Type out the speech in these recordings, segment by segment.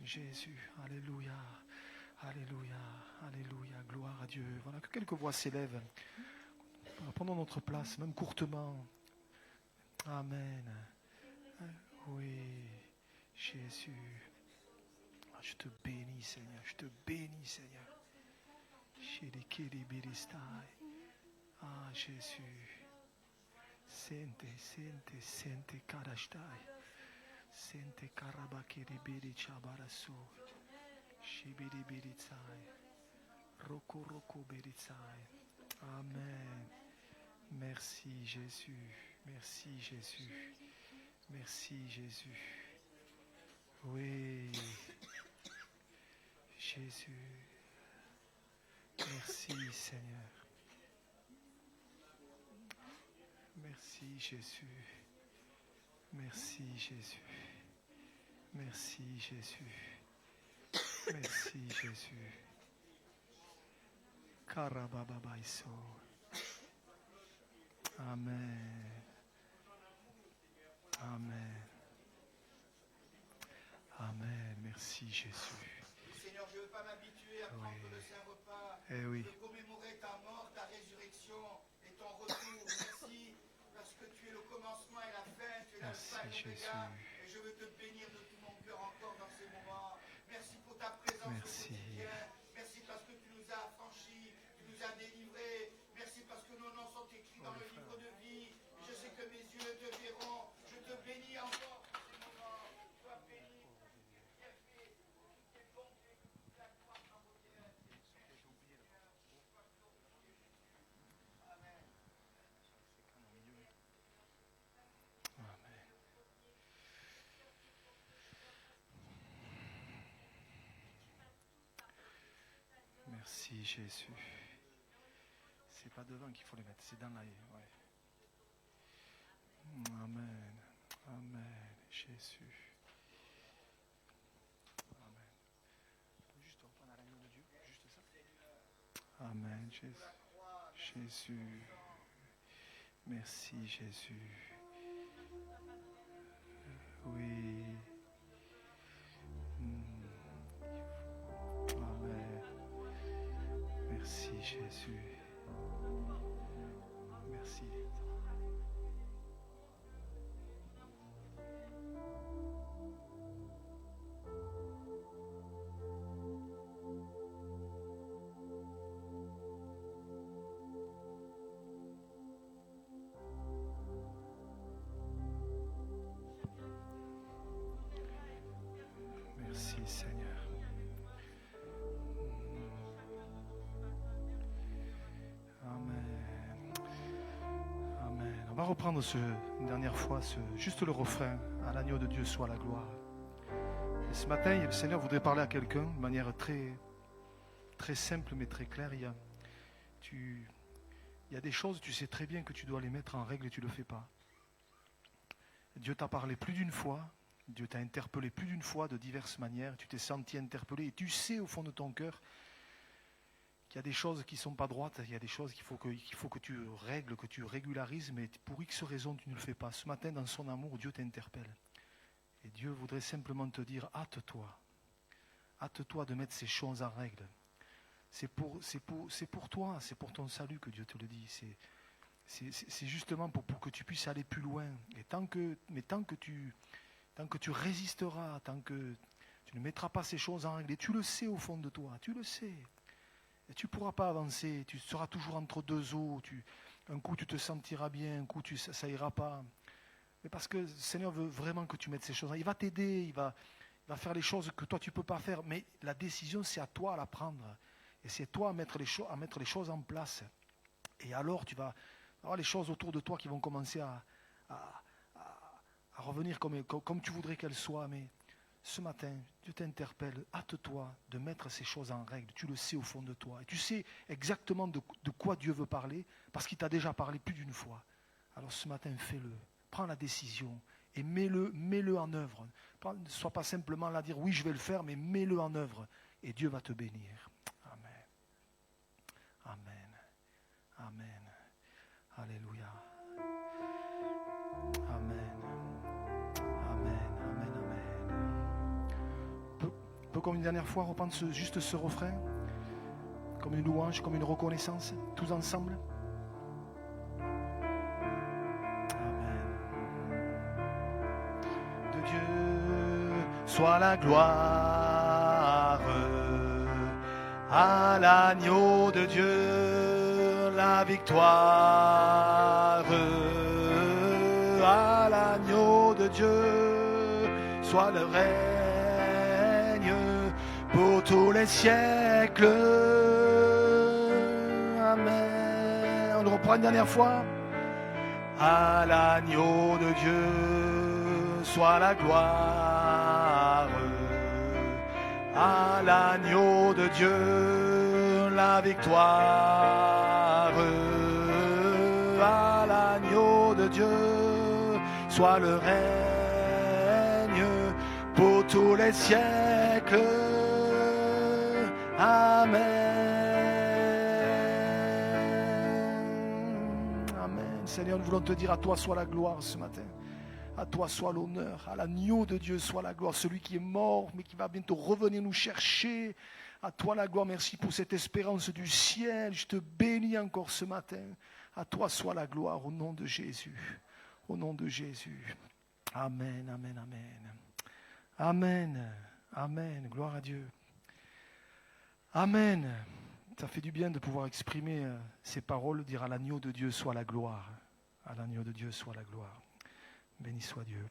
Jésus, alléluia, alléluia, alléluia, gloire à Dieu. Voilà, que quelques voix s'élèvent. Prenons notre place, même courtement. Amen. Oui, Jésus. Je te bénis, Seigneur, je te bénis, Seigneur. Ah, Jésus. Sente, sente, sente, karashtai. Sente, karabakiribiri chabarasu. Shibiribiritsai. Roko, roko, biritsai. Amen. Merci, Jésus. Merci, Jésus. Merci, Jésus. Oui, Jésus. Merci, Seigneur. Merci, Jésus. Merci, Jésus. Merci, Jésus. Merci, Jésus. Karababaiso. Amen. Amen. Amen. Merci, Jésus. Seigneur, je ne veux pas m'habituer à prendre le Saint-Repas. Eh oui. Je veux commémorer ta mort, ta résurrection et ton retour. Merci parce que tu es le commencement et la fin. Tu es l'alpha et l'oméga. Et je veux te bénir de tout mon cœur encore dans ces moments. Merci pour ta présence au quotidien. Merci parce que tu nous as affranchis, tu nous as délivrés. Merci parce que nos noms sont écrits dans le livre de vie. Et je sais que mes yeux te verront. Je te bénis encore pour ces moments. Sois béni. Merci, Jésus. C'est pas devant qu'il faut les mettre, c'est dans la... Ouais. Amen. Amen. Jésus. Amen. Juste reprendre à l'agneau de Dieu, juste ça. Amen, Jésus. Jésus. Merci, Jésus. Oui. Amen. Merci, Jésus. Merci. Merci, Seigneur. Amen. Amen. On va reprendre une dernière fois juste le refrain. À l'agneau de Dieu soit la gloire. Et ce matin, le Seigneur voudrait parler à quelqu'un de manière très, très simple mais très claire. Il y a des choses, tu sais très bien que tu dois les mettre en règle et tu ne le fais pas. Dieu t'a parlé plus d'une fois. Dieu t'a interpellé plus d'une fois de diverses manières. Tu t'es senti interpellé et tu sais au fond de ton cœur qu'il y a des choses qui ne sont pas droites, il y a des choses qu'il faut que tu règles, que tu régularises, mais pour X raison tu ne le fais pas. Ce matin, dans son amour, Dieu t'interpelle. Et Dieu voudrait simplement te dire, hâte-toi. Hâte-toi de mettre ces choses en règle. C'est pour toi, c'est pour ton salut que Dieu te le dit. C'est justement pour que tu puisses aller plus loin. Et tant que tu résisteras, tant que tu ne mettras pas ces choses en règle, et tu le sais au fond de toi, tu le sais, et tu ne pourras pas avancer, tu seras toujours entre deux eaux, un coup tu te sentiras bien, un coup ça ira pas. Mais parce que le Seigneur veut vraiment que tu mettes ces choses en règle. Il va t'aider, il va faire les choses que toi tu ne peux pas faire, mais la décision c'est à toi à la prendre. Et c'est toi à mettre les choses en place. Et alors tu vas avoir les choses autour de toi qui vont commencer à revenir comme tu voudrais qu'elles soient. Mais ce matin, Dieu t'interpelle, hâte-toi de mettre ces choses en règle. Tu le sais au fond de toi. Et tu sais exactement de quoi Dieu veut parler, parce qu'il t'a déjà parlé plus d'une fois. Alors ce matin, fais-le. Prends la décision et mets-le en œuvre. Ne sois pas simplement là à dire oui, je vais le faire, mais mets-le en œuvre. Et Dieu va te bénir. Amen. Amen. Amen. Alléluia. Amen. Amen, amen, amen. peut comme une dernière fois reprendre juste ce refrain, comme une louange, comme une reconnaissance, tous ensemble. Soit la gloire à l'agneau de Dieu, la victoire à l'agneau de Dieu, soit le règne pour tous les siècles. Amen. On le reprend une dernière fois. À l'agneau de Dieu, soit la gloire, à l'agneau de Dieu, la victoire, à l'agneau de Dieu, soit le règne pour tous les siècles. Amen. Amen. Seigneur, nous voulons te dire, à toi soit la gloire ce matin. À toi soit l'honneur, à l'agneau de Dieu soit la gloire, celui qui est mort mais qui va bientôt revenir nous chercher. À toi la gloire, merci pour cette espérance du ciel. Je te bénis encore ce matin. À toi soit la gloire au nom de Jésus. Au nom de Jésus. Amen, amen, amen. Amen, amen, gloire à Dieu. Amen. Ça fait du bien de pouvoir exprimer ces paroles, dire à l'agneau de Dieu soit la gloire. À l'agneau de Dieu soit la gloire. Béni soit Dieu.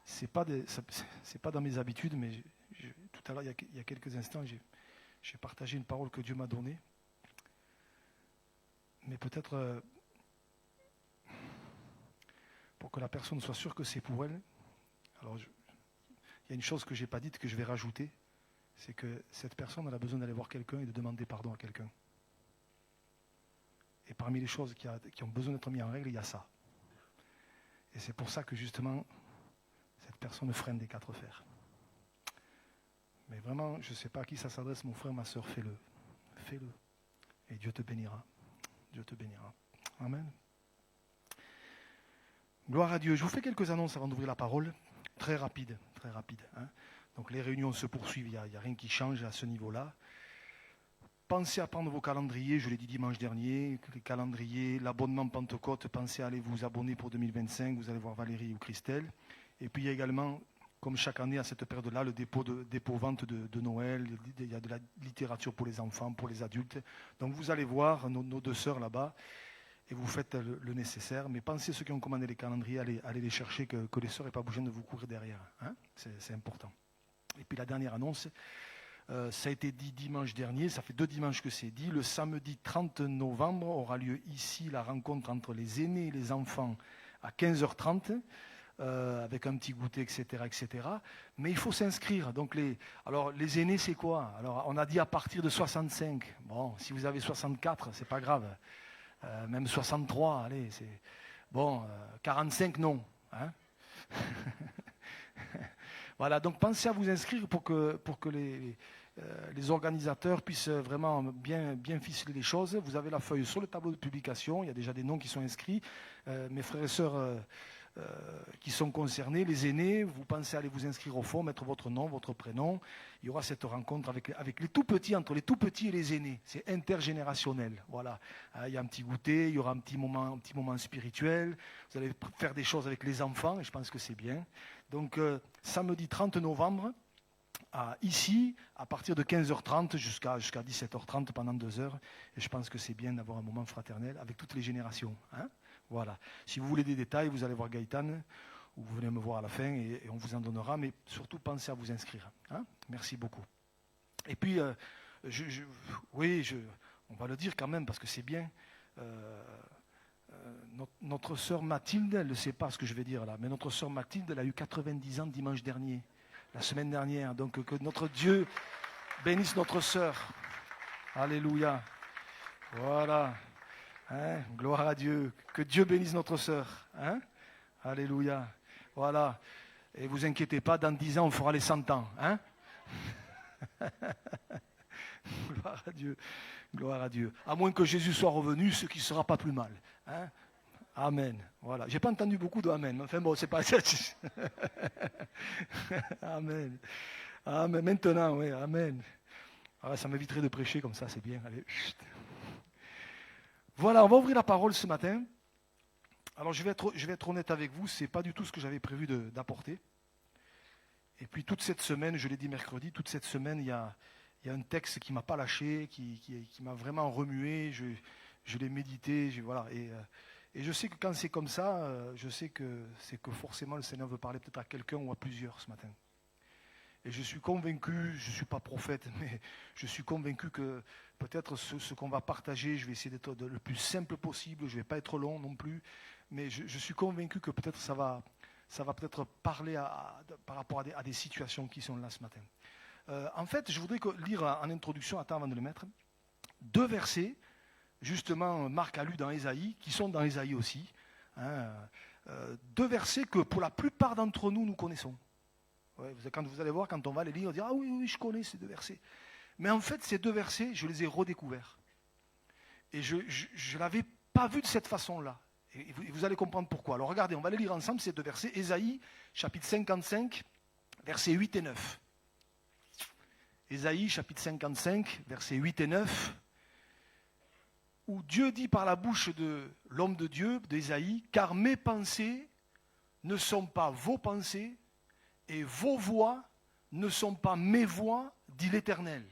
C'est pas dans mes habitudes, mais tout à l'heure, il y a quelques instants, j'ai partagé une parole que Dieu m'a donnée. Mais peut-être pour que la personne soit sûre que c'est pour elle. Alors, il y a une chose que je n'ai pas dite, que je vais rajouter, c'est que cette personne elle a besoin d'aller voir quelqu'un et de demander pardon à quelqu'un. Et parmi les choses qui ont besoin d'être mises en règle, il y a ça. Et c'est pour ça que justement, cette personne freine des quatre fers. Mais vraiment, je ne sais pas à qui ça s'adresse, mon frère, ma soeur, fais-le. Fais-le. Et Dieu te bénira. Dieu te bénira. Amen. Gloire à Dieu. Je vous fais quelques annonces avant d'ouvrir la parole. Très rapide, très rapide. Hein. Donc les réunions se poursuivent, il n'y a rien qui change à ce niveau-là. Pensez à prendre vos calendriers, je l'ai dit dimanche dernier, les calendriers, l'abonnement Pentecôte, pensez à aller vous abonner pour 2025, vous allez voir Valérie ou Christelle. Et puis il y a également, comme chaque année à cette période-là, le dépôt-vente de Noël, il y a de la littérature pour les enfants, pour les adultes. Donc vous allez voir nos deux sœurs là-bas et vous faites le nécessaire. Mais pensez ceux qui ont commandé les calendriers, allez les chercher, que les sœurs n'aient pas besoin de vous courir derrière. Hein, c'est important. Et puis la dernière annonce, ça a été dit dimanche dernier, ça fait 2 dimanches que c'est dit. Le samedi 30 novembre aura lieu ici la rencontre entre les aînés et les enfants à 15h30, avec un petit goûter, etc., etc. Mais il faut s'inscrire. Donc les aînés, c'est quoi? Alors on a dit à partir de 65. Bon, si vous avez 64, c'est pas grave. Même 63, allez, c'est bon. 45, non. Hein. Voilà, donc pensez à vous inscrire pour que les organisateurs puissent vraiment bien ficeler les choses. Vous avez la feuille sur le tableau de publication, il y a déjà des noms qui sont inscrits. Mes frères et sœurs qui sont concernés, les aînés, vous pensez à aller vous inscrire au fond, mettre votre nom, votre prénom. Il y aura cette rencontre avec les tout petits, entre les tout petits et les aînés. C'est intergénérationnel. Voilà. Il y a un petit goûter, il y aura un petit moment spirituel. Vous allez faire des choses avec les enfants, et je pense que c'est bien. Donc, samedi 30 novembre, ici, à partir de 15h30 jusqu'à 17h30 pendant 2 heures. Et je pense que c'est bien d'avoir un moment fraternel avec toutes les générations. Hein. Voilà. Si vous voulez des détails, vous allez voir Gaëtan, ou vous venez me voir à la fin et on vous en donnera. Mais surtout, pensez à vous inscrire. Hein. Merci beaucoup. Et puis, on va le dire quand même parce que c'est bien. Notre sœur Mathilde, elle ne sait pas ce que je vais dire là, mais notre sœur Mathilde, elle a eu 90 ans dimanche dernier, la semaine dernière. Donc que notre Dieu bénisse notre sœur. Alléluia. Voilà. Hein, gloire à Dieu. Que Dieu bénisse notre sœur. Hein. Alléluia. Voilà. Et vous inquiétez pas, dans 10 ans, on fera les 100 ans. Hein. Gloire à Dieu. Gloire à Dieu. À moins que Jésus soit revenu, ce qui ne sera pas plus mal. Hein. Amen. Voilà. J'ai pas entendu beaucoup de amen. Enfin bon, c'est pas... Amen. Amen. Maintenant, oui, amen. Ah, ça m'éviterait de prêcher comme ça, c'est bien. Allez. Chut. Voilà, on va ouvrir la parole ce matin. Alors je vais être honnête avec vous, c'est pas du tout ce que j'avais prévu d'apporter. Et puis toute cette semaine, je l'ai dit mercredi, toute cette semaine, il y a un texte qui m'a pas lâché, qui m'a vraiment remué. Je l'ai médité, voilà. Et je sais que quand c'est comme ça, je sais que c'est que forcément le Seigneur veut parler peut-être à quelqu'un ou à plusieurs ce matin. Et je suis convaincu, je ne suis pas prophète, mais je suis convaincu que peut-être ce qu'on va partager, je vais essayer d'être le plus simple possible, je ne vais pas être long non plus, mais je suis convaincu que peut-être ça va peut-être parler par rapport à des situations qui sont là ce matin. En fait, je voudrais lire en introduction, avant de le mettre, 2 versets. Justement, Marc a lu dans Ésaïe, qui sont dans Ésaïe aussi, 2 versets que pour la plupart d'entre nous, nous connaissons. Ouais, quand vous allez voir, quand on va les lire, on va dire « Ah oui, je connais ces 2 versets ». Mais en fait, ces 2 versets, je les ai redécouverts. Et je ne l'avais pas vu de cette façon-là. Et vous allez comprendre pourquoi. Alors regardez, on va les lire ensemble, ces 2 versets. Ésaïe, chapitre 55, versets 8 et 9. Ésaïe, chapitre 55, versets 8 et 9. Où Dieu dit par la bouche de l'homme de Dieu, d'Ésaïe, « Car mes pensées ne sont pas vos pensées, et vos voix ne sont pas mes voix, dit l'Éternel.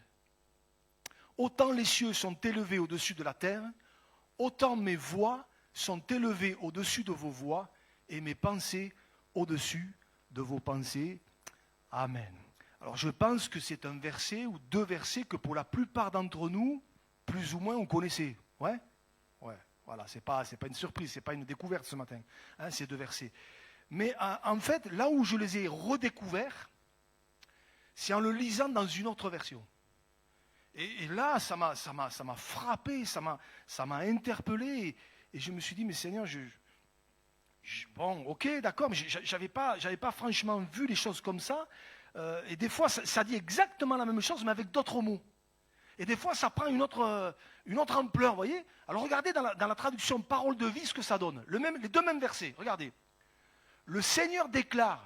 Autant les cieux sont élevés au-dessus de la terre, autant mes voix sont élevées au-dessus de vos voix, et mes pensées au-dessus de vos pensées. Amen. » Alors je pense que c'est un verset ou 2 versets que pour la plupart d'entre nous, plus ou moins, on connaissait. Ouais, voilà, c'est pas une surprise, c'est pas une découverte ce matin, ces 2 versets. Mais en fait, là où je les ai redécouverts, c'est en le lisant dans une autre version. Et là, ça m'a frappé, ça m'a interpellé, et je me suis dit, mais Seigneur, bon, ok, d'accord, mais j'avais pas franchement vu les choses comme ça, et des fois, ça dit exactement la même chose, mais avec d'autres mots. Et des fois, ça prend une autre ampleur, vous voyez. Alors regardez dans la traduction parole de vie ce que ça donne. Les 2 mêmes versets, regardez. Le Seigneur déclare,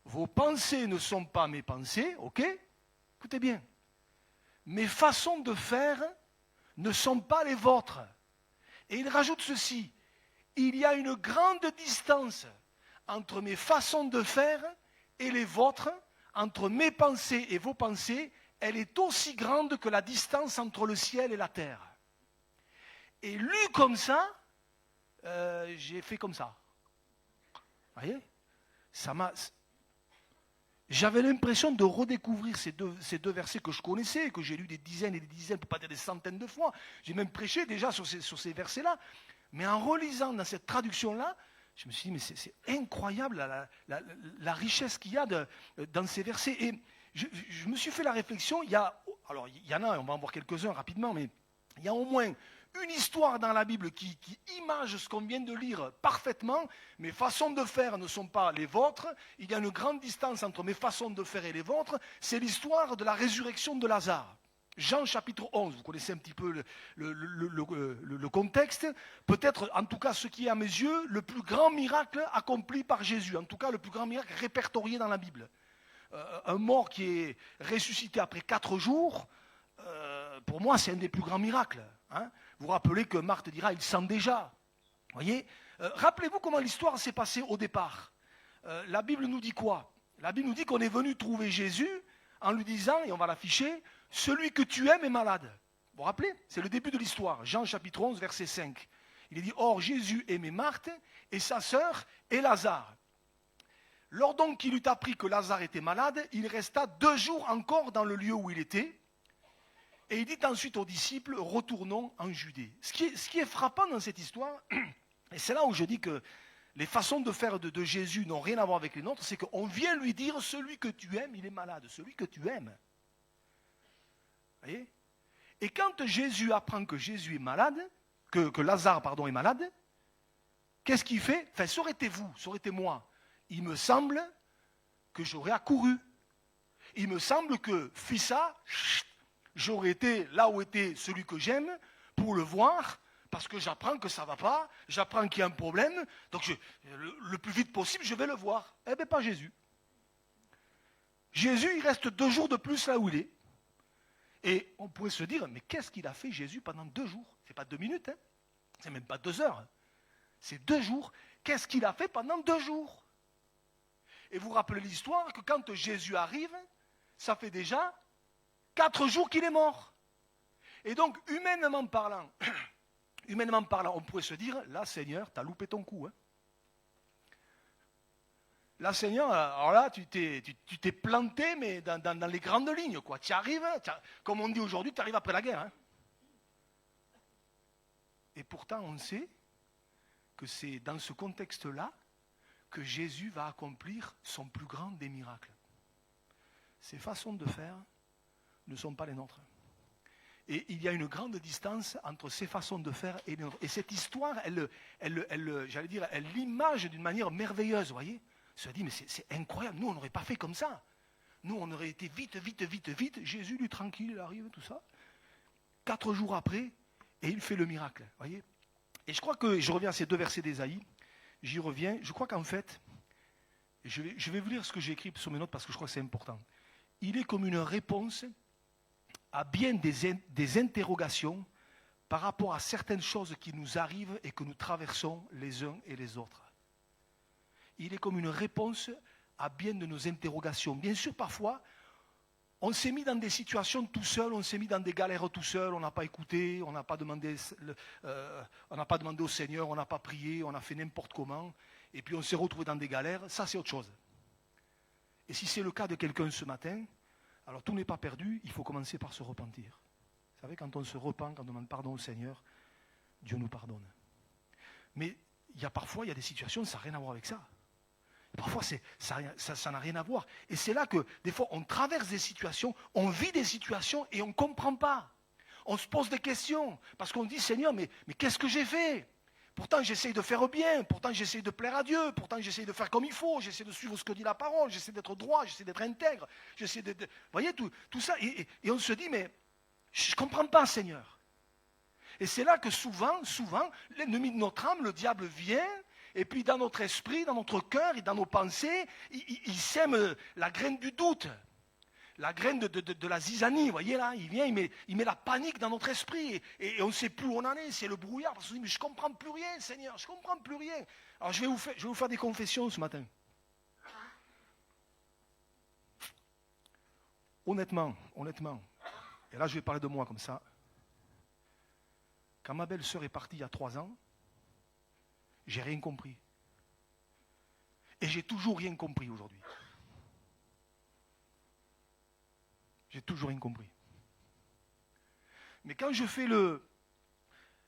vos pensées ne sont pas mes pensées, ok? Écoutez bien. Mes façons de faire ne sont pas les vôtres. Et il rajoute ceci, il y a une grande distance entre mes façons de faire et les vôtres, entre mes pensées et vos pensées, elle est aussi grande que la distance entre le ciel et la terre. Et lu comme ça, j'ai fait comme ça. Vous voyez ? J'avais l'impression de redécouvrir ces deux versets que je connaissais, que j'ai lus des dizaines et des dizaines, pour ne pas dire des centaines de fois. J'ai même prêché déjà sur ces versets-là. Mais en relisant dans cette traduction-là, je me suis dit, mais c'est incroyable la richesse qu'il y a dans ces versets. Et je me suis fait la réflexion, il y en a, on va en voir quelques-uns rapidement, mais il y a au moins une histoire dans la Bible qui image ce qu'on vient de lire parfaitement. Mes façons de faire ne sont pas les vôtres. Il y a une grande distance entre mes façons de faire et les vôtres. C'est l'histoire de la résurrection de Lazare. Jean chapitre 11, vous connaissez un petit peu le contexte. Peut-être, en tout cas, ce qui est à mes yeux, le plus grand miracle accompli par Jésus. En tout cas, le plus grand miracle répertorié dans la Bible. Un mort qui est ressuscité après 4 jours, pour moi, c'est un des plus grands miracles. Vous vous rappelez que Marthe dira, il sent déjà. Voyez, rappelez-vous comment l'histoire s'est passée au départ. La Bible nous dit quoi? La Bible nous dit qu'on est venu trouver Jésus en lui disant, et on va l'afficher, celui que tu aimes est malade. Vous vous rappelez? C'est le début de l'histoire. Jean chapitre 11, verset 5. Il est dit, or Jésus aimait Marthe et sa sœur et Lazare. Lors donc qu'il eut appris que Lazare était malade, il resta 2 jours encore dans le lieu où il était. Et il dit ensuite aux disciples, retournons en Judée. Ce qui est frappant dans cette histoire, et c'est là où je dis que les façons de faire de Jésus n'ont rien à voir avec les nôtres, c'est qu'on vient lui dire, celui que tu aimes, il est malade, celui que tu aimes. Vous voyez? Et quand Jésus apprend que Jésus est malade, que Lazare est malade, qu'est-ce qu'il fait? Enfin, ça aurait été vous, ça aurait été moi. Il me semble que j'aurais accouru. Il me semble que, fissa, j'aurais été là où était celui que j'aime, pour le voir, parce que j'apprends que ça ne va pas, j'apprends qu'il y a un problème, donc le plus vite possible, je vais le voir. Eh bien, pas Jésus. Jésus, il reste 2 jours de plus là où il est. Et on pourrait se dire, mais qu'est-ce qu'il a fait Jésus pendant 2 jours? C'est pas 2 minutes, hein? C'est même pas 2 heures. C'est 2 jours. Qu'est-ce qu'il a fait pendant 2 jours? Et vous rappelez l'histoire que quand Jésus arrive, ça fait déjà 4 jours qu'il est mort. Et donc, humainement parlant, on pourrait se dire, là, Seigneur, tu as loupé ton coup. Hein. Là, Seigneur, alors là, tu t'es planté, mais dans les grandes lignes, quoi. Tu arrives, comme on dit aujourd'hui, tu arrives après la guerre. Hein. Et pourtant, on sait que c'est dans ce contexte-là que Jésus va accomplir son plus grand des miracles. Ses façons de faire ne sont pas les nôtres. Et il y a une grande distance entre ces façons de faire et les nôtres. Et cette histoire, elle l'image d'une manière merveilleuse, vous voyez. On se dit, mais c'est incroyable, nous on n'aurait pas fait comme ça. Nous on aurait été vite. Jésus, lui, tranquille, il arrive, tout ça. 4 jours après, et il fait le miracle, vous voyez. Et je crois que, je reviens à ces 2 versets d'Ésaïe, j'y reviens, je crois qu'en fait, je vais vous lire ce que j'ai écrit sur mes notes parce que je crois que c'est important. Il est comme une réponse à bien des interrogations par rapport à certaines choses qui nous arrivent et que nous traversons les uns et les autres. Il est comme une réponse à bien de nos interrogations. Bien sûr, parfois, on s'est mis dans des situations tout seul, on s'est mis dans des galères tout seul, on n'a pas écouté, on n'a pas demandé au Seigneur, on n'a pas prié, on a fait n'importe comment, et puis on s'est retrouvé dans des galères, ça c'est autre chose. Et si c'est le cas de quelqu'un ce matin, alors tout n'est pas perdu, il faut commencer par se repentir. Vous savez, quand on se repent, quand on demande pardon au Seigneur, Dieu nous pardonne. Mais parfois, il y a des situations, ça n'a rien à voir avec ça. Parfois, ça n'a rien à voir. Et c'est là que, des fois, on traverse des situations, on vit des situations et on ne comprend pas. On se pose des questions, parce qu'on dit, Seigneur, mais qu'est-ce que j'ai fait? Pourtant, j'essaye de faire bien, pourtant, j'essaye de plaire à Dieu, pourtant, j'essaye de faire comme il faut, j'essaie de suivre ce que dit la parole, j'essaie d'être droit, j'essaie d'être intègre, j'essaie de... Vous voyez, tout ça, et on se dit, mais je ne comprends pas, Seigneur. Et c'est là que souvent, l'ennemi de notre âme, le diable vient, et puis dans notre esprit, dans notre cœur et dans nos pensées, il sème la graine du doute, la graine de la zizanie, vous voyez là, il vient, il met la panique dans notre esprit, et on ne sait plus où on en est, c'est le brouillard, parce qu'on se dit, mais je ne comprends plus rien, Seigneur, je ne comprends plus rien. Alors je vais vous faire des confessions ce matin. Honnêtement, et là je vais parler de moi comme ça, quand ma belle-sœur est partie il y a 3 ans, j'ai rien compris. Et j'ai toujours rien compris aujourd'hui. J'ai toujours rien compris. Mais quand je fais le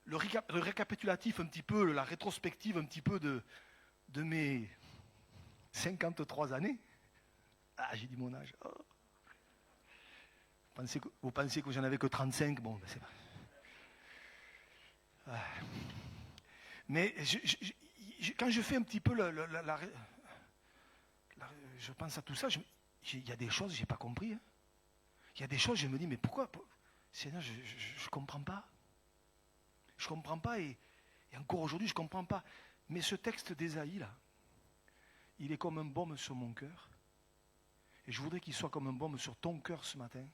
récapitulatif un petit peu, la rétrospective un petit peu de mes 53 années, j'ai dit mon âge. Oh. Vous pensez que j'en avais que 35? Bon, ben c'est pas. Mais quand je fais un petit peu je pense à tout ça, il y a des choses que je n'ai pas compris. Hein. Il y a des choses, je me dis, mais pourquoi Seigneur, je ne comprends pas. Je ne comprends pas et encore aujourd'hui, je ne comprends pas. Mais ce texte d'Ésaïe, là, il est comme un baume sur mon cœur. Et je voudrais qu'il soit comme un baume sur ton cœur ce matin.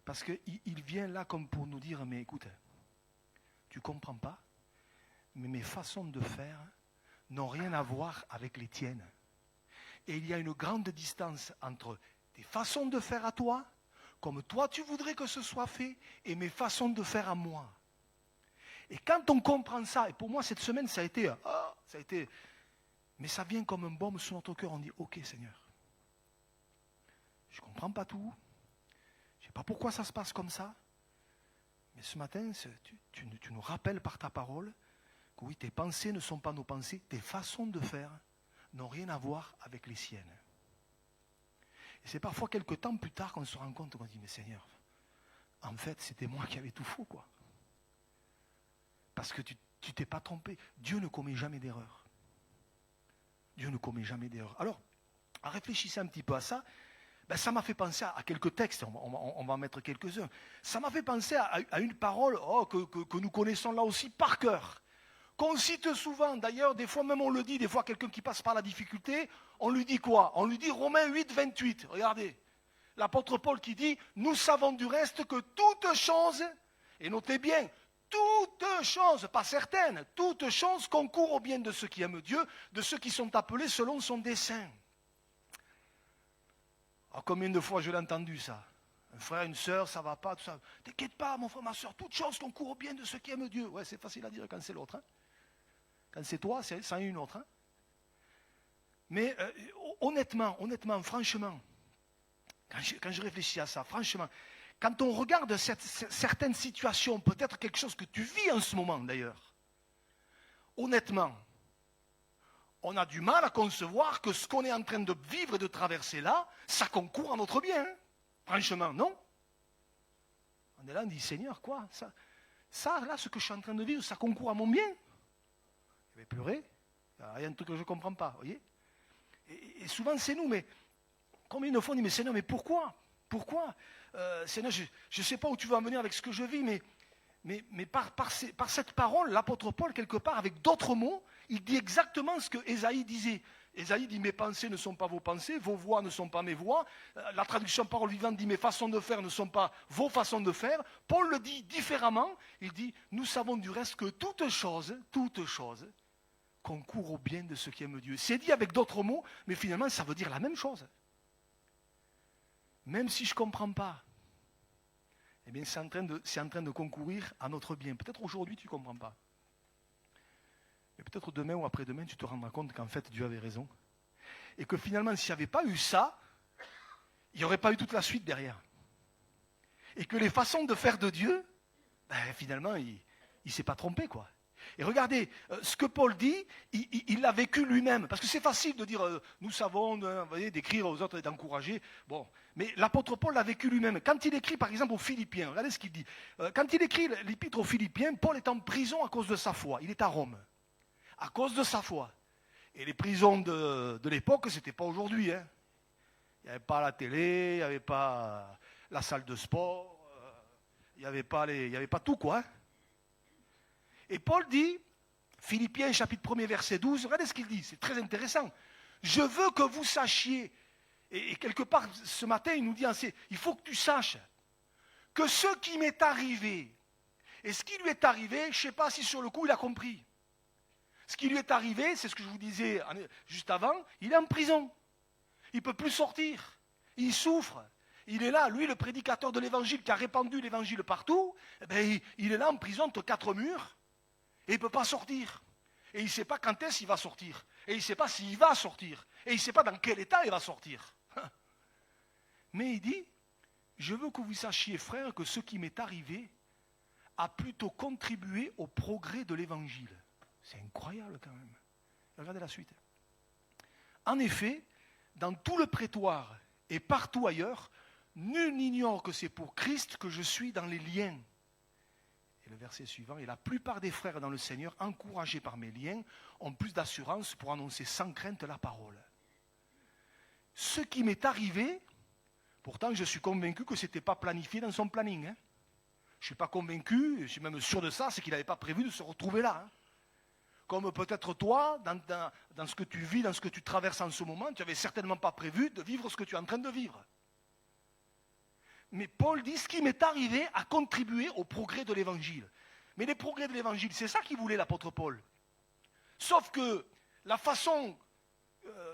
Parce qu'il vient là comme pour nous dire, mais écoute, tu ne comprends pas, mais mes façons de faire n'ont rien à voir avec les tiennes. Et il y a une grande distance entre tes façons de faire à toi, comme toi tu voudrais que ce soit fait, et mes façons de faire à moi. Et quand on comprend ça, et pour moi cette semaine ça a été, mais ça vient comme un baume sur notre cœur, on dit, ok Seigneur, je ne comprends pas tout, je ne sais pas pourquoi ça se passe comme ça, mais ce matin tu nous rappelles par ta parole que oui, tes pensées ne sont pas nos pensées, tes façons de faire n'ont rien à voir avec les siennes. Et c'est parfois quelques temps plus tard qu'on se rend compte qu'on dit, mais Seigneur, en fait, c'était moi qui avais tout faux, quoi. Parce que tu t'es pas trompé. Dieu ne commet jamais d'erreur. Dieu ne commet jamais d'erreur. Alors, réfléchissez un petit peu à ça. Ben, ça m'a fait penser à quelques textes, on va en mettre quelques-uns. Ça m'a fait penser à une parole que nous connaissons là aussi par cœur, qu'on cite souvent. D'ailleurs, des fois même on le dit, des fois quelqu'un qui passe par la difficulté, on lui dit quoi? On lui dit Romains 8, 28. Regardez, l'apôtre Paul qui dit « Nous savons du reste que toute chose, et notez bien, toute chose, pas certaines, toute chose concourt au bien de ceux qui aiment Dieu, de ceux qui sont appelés selon son dessein. » Alors, combien de fois je l'ai entendu ça? Un frère, une sœur, ça va pas, tout ça. T'inquiète pas, mon frère, ma sœur, toute chose concourt au bien de ceux qui aiment Dieu. Ouais, c'est facile à dire quand c'est l'autre. Hein. Quand c'est toi, c'est une autre. Hein. Mais honnêtement, franchement, quand je réfléchis à ça, franchement, quand on regarde certaines situations, peut-être quelque chose que tu vis en ce moment d'ailleurs, honnêtement, on a du mal à concevoir que ce qu'on est en train de vivre et de traverser là, ça concourt à notre bien. Hein. Franchement, non. On est là, on dit, Seigneur, quoi ça, là, ce que je suis en train de vivre, ça concourt à mon bien. Je vais pleurer. Il y a un truc que je ne comprends pas, vous voyez. Et souvent, c'est nous, mais combien de fois on dit, mais Seigneur, mais pourquoi? Pourquoi Seigneur, je ne sais pas où tu vas en venir avec ce que je vis, mais par cette parole, l'apôtre Paul, quelque part, avec d'autres mots, il dit exactement ce que Ésaïe disait. Ésaïe dit, mes pensées ne sont pas vos pensées, vos voix ne sont pas mes voix. La traduction parole vivante dit, mes façons de faire ne sont pas vos façons de faire. Paul le dit différemment, il dit, nous savons du reste que toute chose concourt au bien de ceux qui aiment Dieu. C'est dit avec d'autres mots, mais finalement, ça veut dire la même chose. Même si je ne comprends pas, eh bien, c'est en train de concourir à notre bien. Peut-être aujourd'hui, tu ne comprends pas. Mais peut-être demain ou après-demain, tu te rendras compte qu'en fait, Dieu avait raison. Et que finalement, s'il n'y avait pas eu ça, il n'y aurait pas eu toute la suite derrière. Et que les façons de faire de Dieu, finalement, il ne s'est pas trompé, quoi. Et regardez, ce que Paul dit, il l'a vécu lui-même. Parce que c'est facile de dire, nous savons, vous voyez, d'écrire aux autres et d'encourager. Bon, mais l'apôtre Paul l'a vécu lui-même. Quand il écrit, par exemple, aux Philippiens, regardez ce qu'il dit. Quand il écrit l'épître aux Philippiens, Paul est en prison à cause de sa foi. Il est à Rome. À cause de sa foi. Et les prisons de l'époque, ce n'était pas aujourd'hui. Hein. Il n'y avait pas la télé, il n'y avait pas la salle de sport, il n'y avait pas tout, quoi. Hein. Et Paul dit, Philippiens chapitre 1er verset 12, regardez ce qu'il dit, c'est très intéressant. Je veux que vous sachiez, et quelque part ce matin il nous dit, il faut que tu saches que ce qui m'est arrivé, et ce qui lui est arrivé, je ne sais pas si sur le coup il a compris. Ce qui lui est arrivé, c'est ce que je vous disais juste avant, il est en prison. Il ne peut plus sortir, il souffre. Il est là, lui le prédicateur de l'évangile qui a répandu l'évangile partout, il est là en prison entre quatre murs. Et il ne peut pas sortir. Et il ne sait pas quand est-ce qu'il va sortir. Et il ne sait pas s'il va sortir. Et il ne sait pas dans quel état il va sortir. Mais il dit, je veux que vous sachiez, frères, que ce qui m'est arrivé a plutôt contribué au progrès de l'évangile. C'est incroyable quand même. Regardez la suite. En effet, dans tout le prétoire et partout ailleurs, nul n'ignore que c'est pour Christ que je suis dans les liens. Et le verset suivant, et la plupart des frères dans le Seigneur, encouragés par mes liens, ont plus d'assurance pour annoncer sans crainte la parole. Ce qui m'est arrivé, pourtant je suis convaincu que ce n'était pas planifié dans son planning. Hein. Je ne suis pas convaincu, je suis même sûr de ça, c'est qu'il n'avait pas prévu de se retrouver là. Hein. Comme peut-être toi, dans ce que tu vis, dans ce que tu traverses en ce moment, tu n'avais certainement pas prévu de vivre ce que tu es en train de vivre. Mais Paul dit, ce qui m'est arrivé a contribué au progrès de l'évangile. Mais les progrès de l'évangile, c'est ça qu'il voulait l'apôtre Paul. Sauf que la façon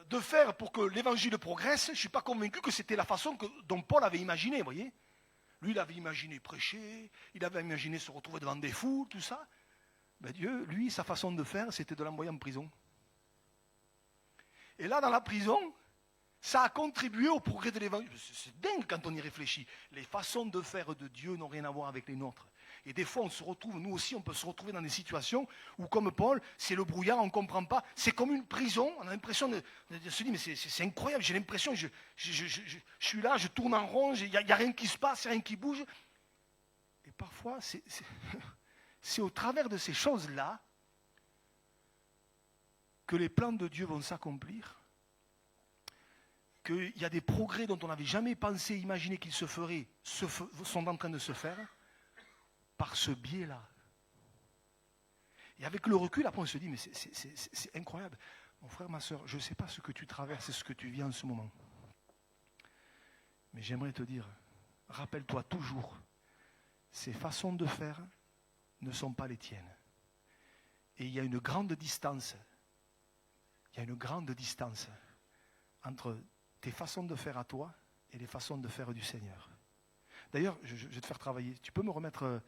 de faire pour que l'évangile progresse, je ne suis pas convaincu que c'était la façon dont Paul avait imaginé, vous voyez. Lui, il avait imaginé prêcher, il avait imaginé se retrouver devant des foules, tout ça. Ben Dieu, lui, sa façon de faire, c'était de l'envoyer en prison. Et là, dans la prison, ça a contribué au progrès de l'évangile. C'est dingue quand on y réfléchit. Les façons de faire de Dieu n'ont rien à voir avec les nôtres. Et des fois, on se retrouve, nous aussi, on peut se retrouver dans des situations où, comme Paul, c'est le brouillard, on ne comprend pas. C'est comme une prison. On a l'impression de se dire, mais c'est incroyable. J'ai l'impression, je suis là, je tourne en rond, il n'y a rien qui se passe, il n'y a rien qui bouge. Et parfois, c'est au travers de ces choses-là que les plans de Dieu vont s'accomplir. qu'il y a des progrès dont on n'avait jamais pensé, imaginé qu'ils se feraient, sont en train de se faire par ce biais-là. Et avec le recul, après on se dit, mais c'est incroyable. Mon frère, ma soeur, je ne sais pas ce que tu traverses et ce que tu vis en ce moment. Mais j'aimerais te dire, rappelle-toi toujours, ces façons de faire ne sont pas les tiennes. Et il y a une grande distance. Il y a une grande distance entre tes façons de faire à toi et les façons de faire du Seigneur. D'ailleurs, je vais te faire travailler. Tu peux me remettre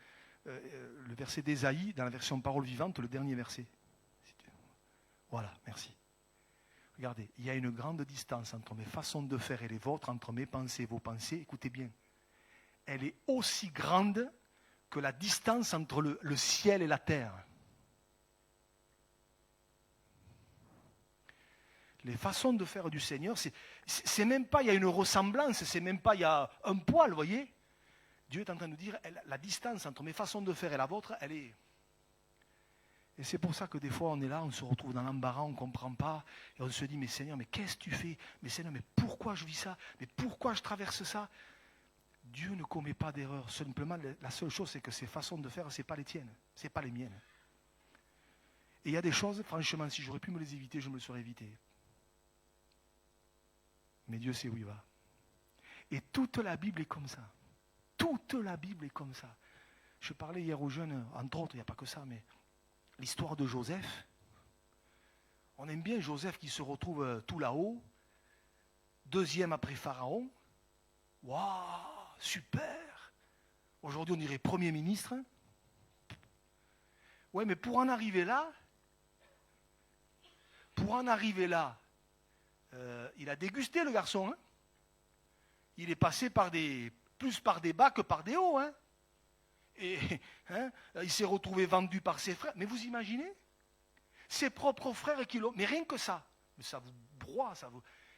le verset d'Ésaïe dans la version parole vivante, le dernier verset. Voilà, merci. Regardez, il y a une grande distance entre mes façons de faire et les vôtres, entre mes pensées et vos pensées. Écoutez bien. Elle est aussi grande que la distance entre le ciel et la terre. Les façons de faire du Seigneur, c'est même pas il y a une ressemblance, c'est même pas il y a un poil, vous voyez. Dieu est en train de dire, la distance entre mes façons de faire et la vôtre, elle est... Et c'est pour ça que des fois on est là, on se retrouve dans l'embarras, on ne comprend pas, et on se dit, mais Seigneur, mais qu'est-ce que tu fais? Mais Seigneur, mais pourquoi je vis ça? Mais pourquoi je traverse ça? Dieu ne commet pas d'erreur. Simplement, la seule chose, c'est que ces façons de faire, ce n'est pas les tiennes, ce n'est pas les miennes. Et il y a des choses, franchement, si j'aurais pu me les éviter, je me les serais évitées. Mais Dieu sait où il va. Et toute la Bible est comme ça. Toute la Bible est comme ça. Je parlais hier aux jeunes, entre autres, il n'y a pas que ça, mais l'histoire de Joseph. On aime bien Joseph qui se retrouve tout là-haut, deuxième après Pharaon. Waouh, super! Aujourd'hui, on dirait Premier ministre. Ouais, mais pour en arriver là, il a dégusté le garçon. Hein. Il est passé plus par des bas que par des hauts. Hein. Et il s'est retrouvé vendu par ses frères. Mais vous imaginez? Ses propres frères qui l'ont... Mais rien que ça. Mais ça vous broie.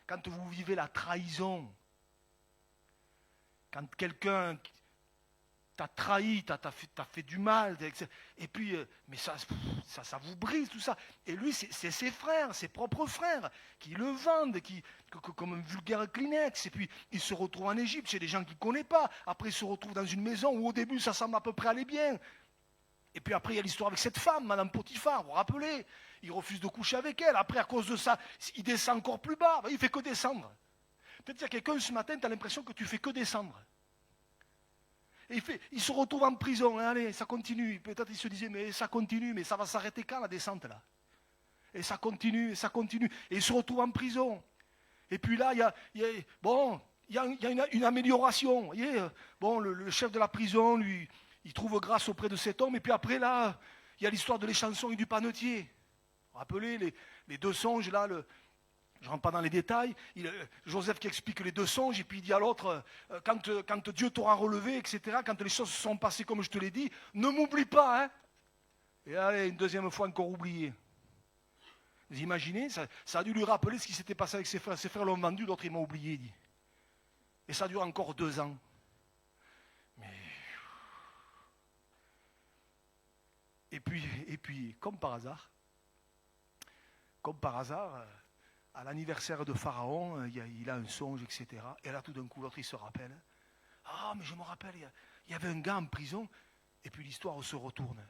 Quand vous vivez la trahison, quand quelqu'un t'a trahi, t'as fait du mal, et puis, mais ça vous brise tout ça. Et lui, c'est ses frères, ses propres frères, qui le vendent, comme un vulgaire Kleenex. Et puis, il se retrouve en Égypte chez des gens qu'il ne connaît pas. Après, il se retrouve dans une maison où au début, ça semble à peu près aller bien. Et puis après, il y a l'histoire avec cette femme, Madame Potiphar, vous vous rappelez? Il refuse de coucher avec elle. Après, à cause de ça, il descend encore plus bas. Il ne fait que descendre. Peut-être qu'il y a quelqu'un ce matin, tu as l'impression que tu ne fais que descendre. Et il se retrouve en prison, hein, allez, ça continue. Peut-être il se disait, mais ça continue, mais ça va s'arrêter quand la descente là? Et ça continue, et ça continue. Et il se retrouve en prison. Et puis là, il y a une amélioration. Vous voyez, bon, le chef de la prison, lui, il trouve grâce auprès de cet homme. Et puis après, là, il y a l'histoire de l'échanson et du panetier. Vous vous rappelez, les deux songes, là, je ne rentre pas dans les détails, Joseph qui explique les deux songes, et puis il dit à l'autre, quand Dieu t'aura relevé, etc., quand les choses se sont passées comme je te l'ai dit, ne m'oublie pas. Hein. Et allez, une deuxième fois encore oublié. Vous imaginez, ça a dû lui rappeler ce qui s'était passé avec ses frères. Ses frères l'ont vendu, l'autre il m'a oublié, il dit. Et ça dure encore 2 ans. Mais... Et puis, comme par hasard, à l'anniversaire de Pharaon, il a un songe, etc. Et là, tout d'un coup, l'autre, il se rappelle. Ah, mais je me rappelle, il y avait un gars en prison, et puis l'histoire se retourne.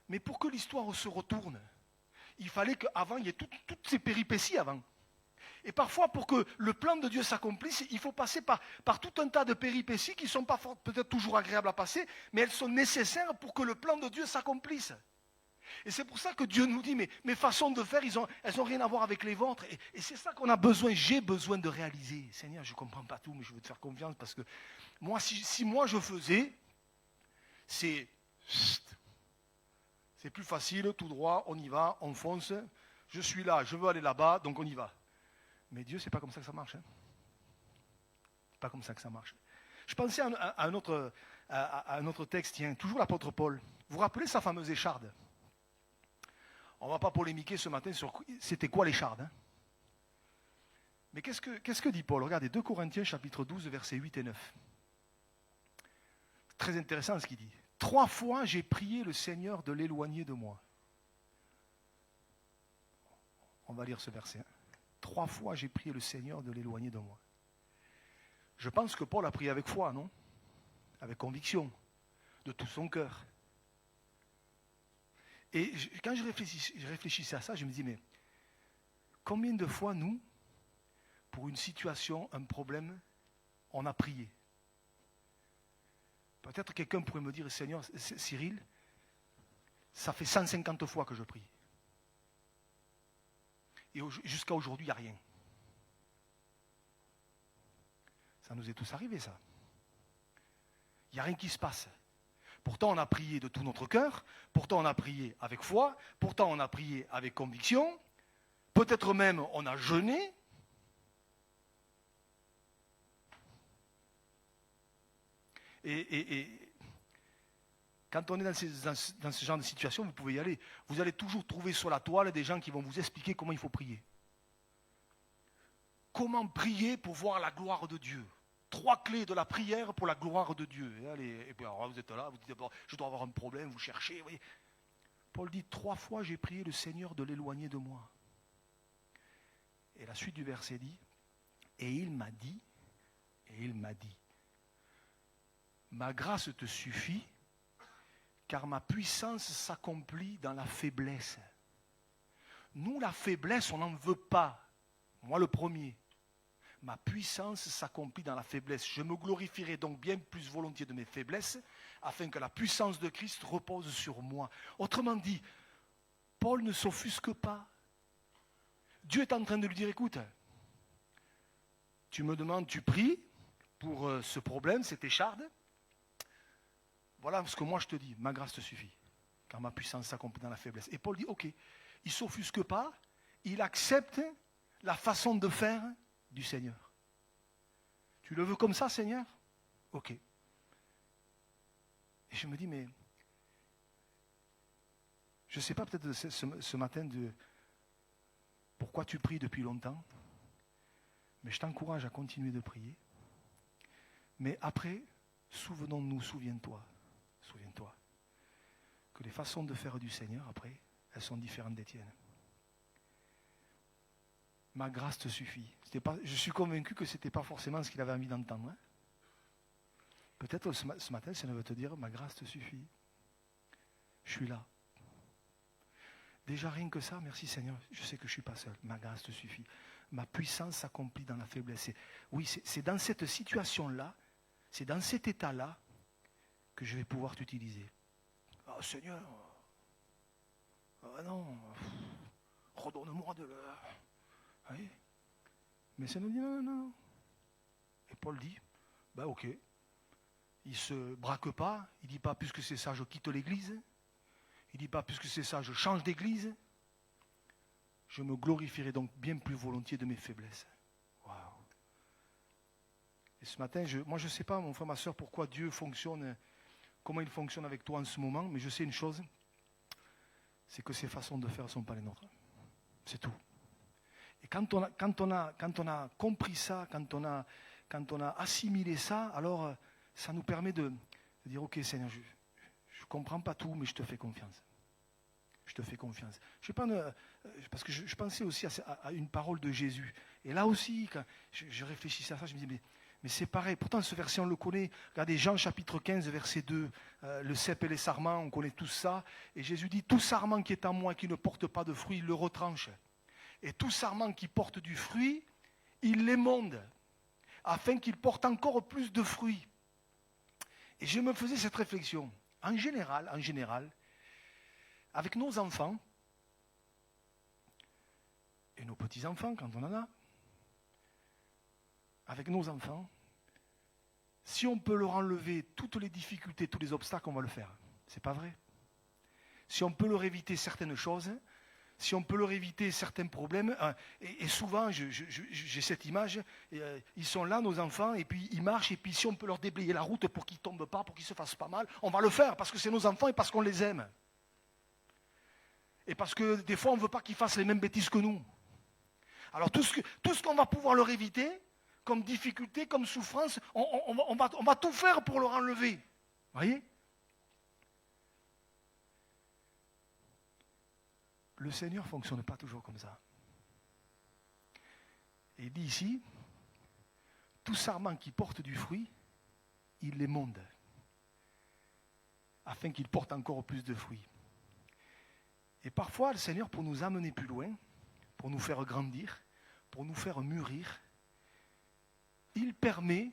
Mais pour que l'histoire se retourne, il fallait qu'avant, il y ait toutes ces péripéties avant. Et parfois, pour que le plan de Dieu s'accomplisse, il faut passer par tout un tas de péripéties qui ne sont pas peut-être toujours agréables à passer, mais elles sont nécessaires pour que le plan de Dieu s'accomplisse. Et c'est pour ça que Dieu nous dit, mais mes façons de faire, elles n'ont rien à voir avec les vôtres. Et c'est ça qu'on a besoin, j'ai besoin de réaliser. Seigneur, je ne comprends pas tout, mais je veux te faire confiance parce que moi, si moi je faisais, c'est plus facile, tout droit, on y va, on fonce. Je suis là, je veux aller là-bas, donc on y va. Mais Dieu, c'est pas comme ça que ça marche. Hein. Pas comme ça que ça marche. Je pensais à un autre texte, tiens, toujours l'apôtre Paul. Vous vous rappelez sa fameuse écharde? On ne va pas polémiquer ce matin sur c'était quoi l'écharde. Hein. Mais qu'est-ce que dit Paul? Regardez, 2 Corinthiens chapitre 12, versets 8 et 9. Très intéressant ce qu'il dit. 3 fois j'ai prié le Seigneur de l'éloigner de moi. On va lire ce verset. Hein. 3 fois j'ai prié le Seigneur de l'éloigner de moi. Je pense que Paul a prié avec foi, non? Avec conviction, de tout son cœur. Et quand je réfléchissais à ça, je me dis, mais combien de fois nous, pour une situation, un problème, on a prié? Peut-être quelqu'un pourrait me dire, Seigneur, Cyril, ça fait 150 fois que je prie. Et jusqu'à aujourd'hui, il n'y a rien. Ça nous est tous arrivé, ça. Il n'y a rien qui se passe. Pourtant, on a prié de tout notre cœur, pourtant on a prié avec foi, pourtant on a prié avec conviction, peut-être même on a jeûné. Et quand on est dans ce genre de situation, vous pouvez y aller. Vous allez toujours trouver sur la toile des gens qui vont vous expliquer comment il faut prier. Comment prier pour voir la gloire de Dieu? 3 clés de la prière pour la gloire de Dieu. Et puis alors vous êtes là, vous dites, je dois avoir un problème, vous cherchez. Oui. Paul dit, 3 fois j'ai prié le Seigneur de l'éloigner de moi. Et la suite du verset dit, et il m'a dit, ma grâce te suffit, car ma puissance s'accomplit dans la faiblesse. Nous, la faiblesse, on n'en veut pas. Moi, le premier. Ma puissance s'accomplit dans la faiblesse. Je me glorifierai donc bien plus volontiers de mes faiblesses, afin que la puissance de Christ repose sur moi. Autrement dit, Paul ne s'offusque pas. Dieu est en train de lui dire, écoute, tu me demandes, tu pries pour ce problème, cette écharde. Voilà ce que moi je te dis, ma grâce te suffit, car ma puissance s'accomplit dans la faiblesse. Et Paul dit, ok, il ne s'offusque pas, il accepte la façon de faire du Seigneur. Tu le veux comme ça, Seigneur? Ok. Et je me dis, mais je ne sais pas peut-être ce matin pourquoi tu pries depuis longtemps, mais je t'encourage à continuer de prier. Mais après, souviens-toi, que les façons de faire du Seigneur, après, elles sont différentes des tiennes. Ma grâce te suffit. Je suis convaincu que ce n'était pas forcément ce qu'il avait envie d'entendre. Hein. Peut-être ce matin, ça veut te dire, ma grâce te suffit. Je suis là. Déjà rien que ça, merci Seigneur, je sais que je ne suis pas seul. Ma grâce te suffit. Ma puissance s'accomplit dans la faiblesse. Oui, c'est dans cette situation-là, c'est dans cet état-là que je vais pouvoir t'utiliser. Oh Seigneur, non, redonne-moi de l'heure. Oui. Mais ça nous dit non. Et Paul dit, ok. Il ne se braque pas, il ne dit pas, puisque c'est ça, je quitte l'église. Il ne dit pas, puisque c'est ça, je change d'église. Je me glorifierai donc bien plus volontiers de mes faiblesses. Waouh. Et ce matin, moi je ne sais pas, mon frère, ma soeur, pourquoi Dieu fonctionne, comment il fonctionne avec toi en ce moment, mais je sais une chose, c'est que ses façons de faire ne sont pas les nôtres. C'est tout. Et quand on a compris ça, quand on a assimilé ça, alors ça nous permet de dire, ok Seigneur, je ne comprends pas tout, mais je te fais confiance. Je te fais confiance. Parce que je pensais aussi à une parole de Jésus. Et là aussi, quand je réfléchissais à ça, je me disais, mais c'est pareil. Pourtant, ce verset, on le connaît. Regardez, Jean chapitre 15, verset 2, le cep et les sarments, on connaît tout ça. Et Jésus dit, tout sarment qui est en moi et qui ne porte pas de fruit, il le retranche. Et tout sarment qui porte du fruit, il l'émonde, afin qu'il porte encore plus de fruits. Et je me faisais cette réflexion. En général, avec nos enfants, et nos petits-enfants, quand on en a, avec nos enfants, si on peut leur enlever toutes les difficultés, tous les obstacles, on va le faire. C'est pas vrai. Si on peut leur éviter certaines choses, si on peut leur éviter certains problèmes, et souvent, j'ai cette image, ils sont là, nos enfants, et puis ils marchent, et puis si on peut leur déblayer la route pour qu'ils ne tombent pas, pour qu'ils ne se fassent pas mal, on va le faire, parce que c'est nos enfants et parce qu'on les aime. Et parce que des fois, on ne veut pas qu'ils fassent les mêmes bêtises que nous. Alors tout ce qu'on va pouvoir leur éviter, comme difficulté, comme souffrance, on va tout faire pour leur enlever. Vous voyez ? Le Seigneur ne fonctionne pas toujours comme ça. Et il dit ici, tout sarment qui porte du fruit, il l'émonde, afin qu'il porte encore plus de fruits. Et parfois, le Seigneur, pour nous amener plus loin, pour nous faire grandir, pour nous faire mûrir, il permet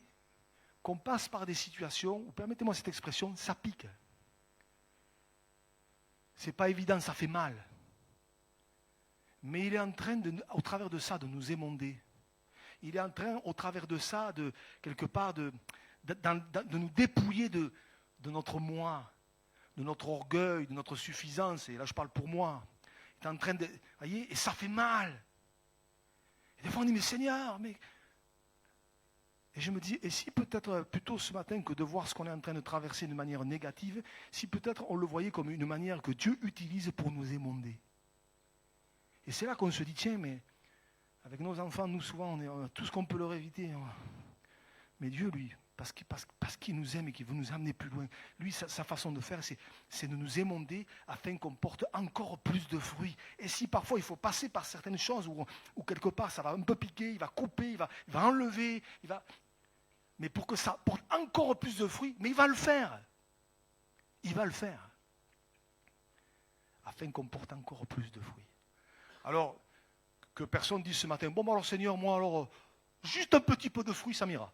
qu'on passe par des situations où, permettez-moi cette expression, ça pique. C'est pas évident, ça fait mal. Mais il est en train, au travers de ça, de nous émonder. Il est en train, au travers de ça, quelque part, de nous dépouiller de notre moi, de notre orgueil, de notre suffisance. Et là, je parle pour moi. Il est en train de... voyez, et ça fait mal. Et des fois, on dit, mais Seigneur, mais... Et je me dis, et si peut-être, plutôt ce matin, que de voir ce qu'on est en train de traverser de manière négative, si peut-être on le voyait comme une manière que Dieu utilise pour nous émonder. Et c'est là qu'on se dit, tiens, mais avec nos enfants, nous souvent, on a tout ce qu'on peut leur éviter. Mais Dieu, lui, parce qu'il nous aime et qu'il veut nous amener plus loin, lui, sa façon de faire, c'est de nous émonder afin qu'on porte encore plus de fruits. Et si parfois il faut passer par certaines choses où quelque part ça va un peu piquer, il va couper, il va enlever, mais pour que ça porte encore plus de fruits, mais il va le faire. Il va le faire. Afin qu'on porte encore plus de fruits. Alors, que personne dise ce matin, bon alors Seigneur, moi alors, juste un petit peu de fruits, ça m'ira.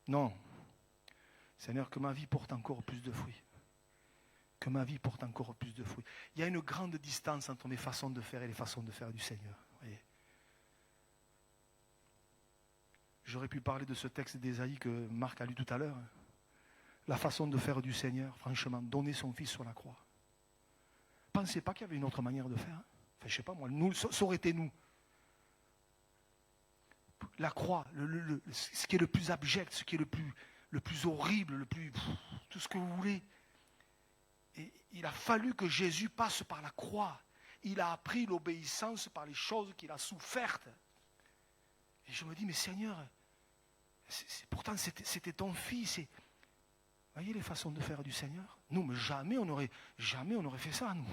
Non. Seigneur, que ma vie porte encore plus de fruits. Que ma vie porte encore plus de fruits. Il y a une grande distance entre mes façons de faire et les façons de faire du Seigneur. Voyez. J'aurais pu parler de ce texte d'Ésaïe que Marc a lu tout à l'heure. La façon de faire du Seigneur, franchement, donner son Fils sur la croix. Pensez pas qu'il y avait une autre manière de faire. Enfin, je ne sais pas moi, nous, ça aurait été nous. La croix, ce qui est le plus abject, ce qui est le plus horrible, tout ce que vous voulez. Et il a fallu que Jésus passe par la croix. Il a appris l'obéissance par les choses qu'il a souffertes. Et je me dis, mais Seigneur, pourtant c'était ton Fils. Voyez les façons de faire du Seigneur. Nous, mais jamais on aurait fait ça, nous.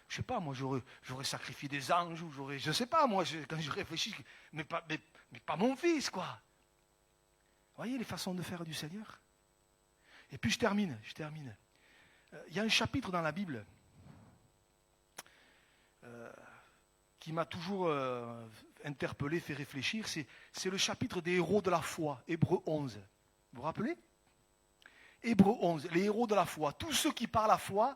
Je sais pas, moi j'aurais sacrifié des anges, ou je sais pas, moi, quand je réfléchis, mais pas mon Fils, quoi. Voyez les façons de faire du Seigneur. Et puis je termine. Il y a un chapitre dans la Bible qui m'a toujours interpellé, fait réfléchir, c'est le chapitre des héros de la foi, Hébreux 11. Vous vous rappelez ? Hébreux 11, les héros de la foi. Tous ceux qui par la foi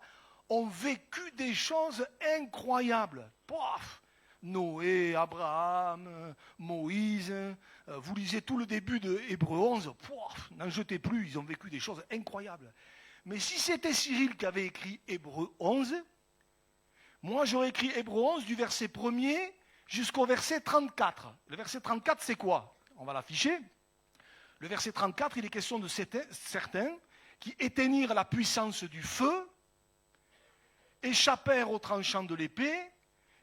ont vécu des choses incroyables. Pouf, Noé, Abraham, Moïse. Vous lisez tout le début de Hébreux 11. Pouf, n'en jetez plus, ils ont vécu des choses incroyables. Mais si c'était Cyril qui avait écrit Hébreux 11, moi j'aurais écrit Hébreux 11 du verset 1er jusqu'au verset 34. Le verset 34, c'est quoi ? On va l'afficher. Le verset 34, il est question de certains qui éteignirent la puissance du feu, échappèrent aux tranchants de l'épée,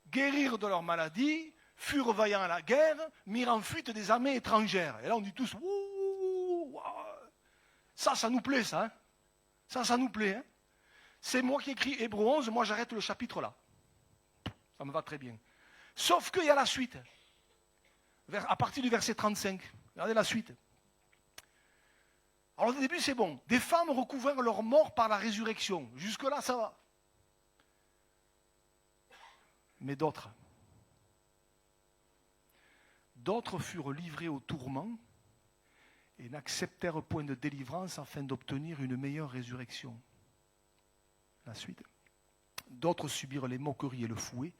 guérirent de leur maladie, furent vaillants à la guerre, mirent en fuite des armées étrangères. Et là, on dit tous, ouh, ça nous plaît, ça. Hein, ça nous plaît. Hein. C'est moi qui écris Hébreux 11, moi j'arrête le chapitre là. Ça me va très bien. Sauf qu'il y a la suite. À partir du verset 35. Regardez la suite. Alors au début, c'est bon. Des femmes recouvrèrent leur mort par la résurrection. Jusque-là, ça va. Mais d'autres furent livrés au tourment et n'acceptèrent point de délivrance afin d'obtenir une meilleure résurrection. La suite. D'autres subirent les moqueries et le fouet,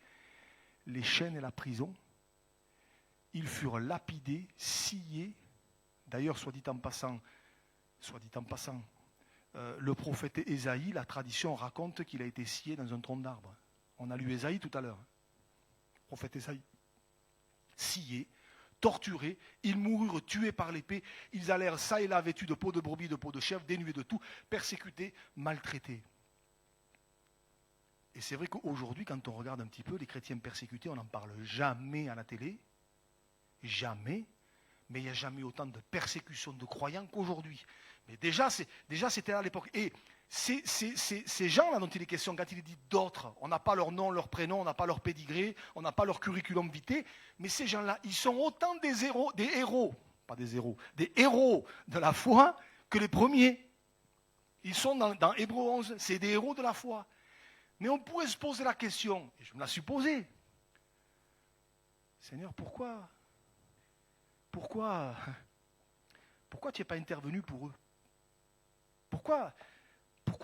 les chaînes et la prison. Ils furent lapidés, sciés. D'ailleurs, soit dit en passant, le prophète Ésaïe, la tradition raconte qu'il a été scié dans un tronc d'arbre. On a lu Ésaïe tout à l'heure. Le prophète Ésaïe. Sciés, torturés, ils moururent tués par l'épée, ils allèrent ça et là vêtus de peau de brebis, de peau de chèvre, dénués de tout, persécutés, maltraités. Et c'est vrai qu'aujourd'hui, quand on regarde un petit peu les chrétiens persécutés, on n'en parle jamais à la télé, jamais, mais il n'y a jamais autant de persécutions de croyants qu'aujourd'hui. Mais déjà c'était là à l'époque. Et ces gens-là dont il est question, quand il dit d'autres, on n'a pas leur nom, leur prénom, on n'a pas leur pédigré, on n'a pas leur curriculum vitae, mais ces gens-là, ils sont autant des héros de la foi que les premiers. Ils sont dans Hébreux 11, c'est des héros de la foi. Mais on pourrait se poser la question, et je me la suis posée, Seigneur, pourquoi tu n'es pas intervenu pour eux? Pourquoi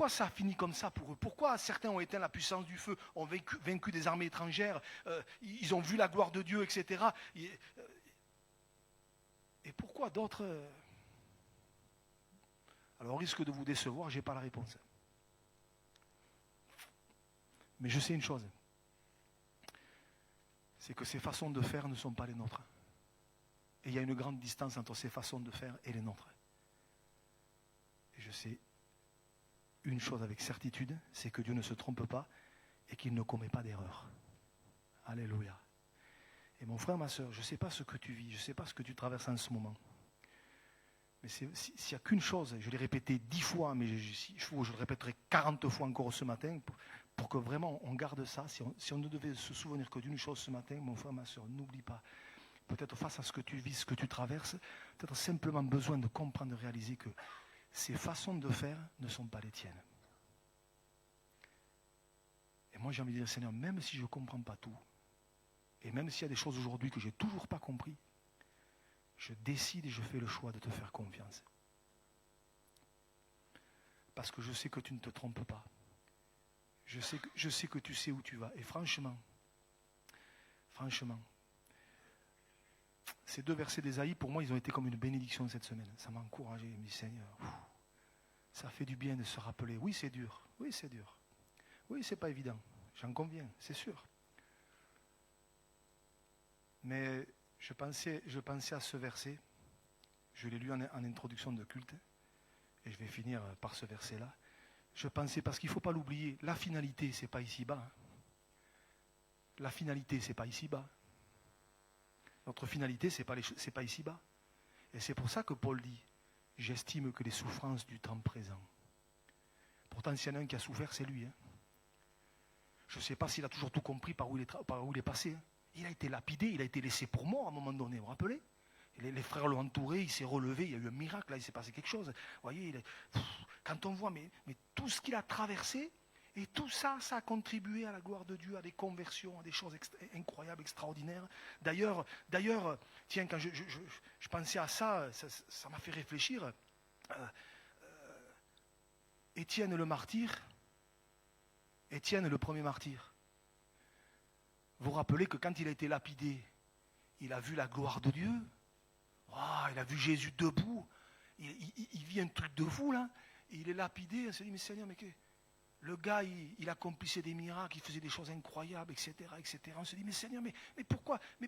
ça a fini comme ça pour eux? Pourquoi certains ont éteint la puissance du feu, ont vaincu des armées étrangères, ils ont vu la gloire de Dieu, etc. Et pourquoi d'autres... Alors au risque de vous décevoir, je n'ai pas la réponse. Mais je sais une chose, c'est que ces façons de faire ne sont pas les nôtres. Et il y a une grande distance entre ces façons de faire et les nôtres. Et je sais une chose avec certitude, c'est que Dieu ne se trompe pas et qu'il ne commet pas d'erreur. Alléluia. Et mon frère, ma soeur, je ne sais pas ce que tu vis, je ne sais pas ce que tu traverses en ce moment. Mais s'il n'y a qu'une chose, je l'ai répété 10 fois, mais je le répéterai 40 fois encore ce matin, pour que vraiment on garde ça. Si on ne devait se souvenir que d'une chose ce matin, mon frère, ma soeur, n'oublie pas. Peut-être face à ce que tu vis, ce que tu traverses, peut-être simplement besoin de comprendre, de réaliser que ces façons de faire ne sont pas les tiennes. Et moi j'ai envie de dire, Seigneur, même si je ne comprends pas tout, et même s'il y a des choses aujourd'hui que je n'ai toujours pas compris, je décide et je fais le choix de te faire confiance. Parce que je sais que tu ne te trompes pas. Je sais que tu sais où tu vas. Et franchement, ces 2 versets d'Ésaïe, pour moi, ils ont été comme une bénédiction cette semaine. Ça m'a encouragé. Je me dis, Seigneur, ça fait du bien de se rappeler. Oui, c'est dur. Oui, c'est dur. Oui, c'est pas évident. J'en conviens, c'est sûr. Mais je pensais à ce verset. Je l'ai lu en introduction de culte. Et je vais finir par ce verset-là. Je pensais, parce qu'il ne faut pas l'oublier, la finalité, ce n'est pas ici-bas. La finalité, ce n'est pas ici-bas. Notre finalité, ce n'est pas ici-bas. Et c'est pour ça que Paul dit, j'estime que les souffrances du temps présent. Pourtant, s'il y en a un qui a souffert, c'est lui. Je ne sais pas s'il a toujours tout compris par où il est passé. Il a été lapidé, il a été laissé pour mort à un moment donné, vous vous rappelez? Les frères l'ont entouré, il s'est relevé, il y a eu un miracle, là, il s'est passé quelque chose. Vous voyez, quand on voit mais tout ce qu'il a traversé, et tout ça, ça a contribué à la gloire de Dieu, à des conversions, à des choses incroyables, extraordinaires. D'ailleurs, tiens, quand je pensais à ça, ça m'a fait réfléchir. Étienne le martyr, Étienne le premier martyr. Vous vous rappelez que quand il a été lapidé, il a vu la gloire de Dieu. Oh, il a vu Jésus debout. Il vit un truc de fou là. Et il est lapidé. Il se dit, mais Seigneur, le gars, il accomplissait des miracles, il faisait des choses incroyables, etc., etc. On se dit, mais Seigneur, mais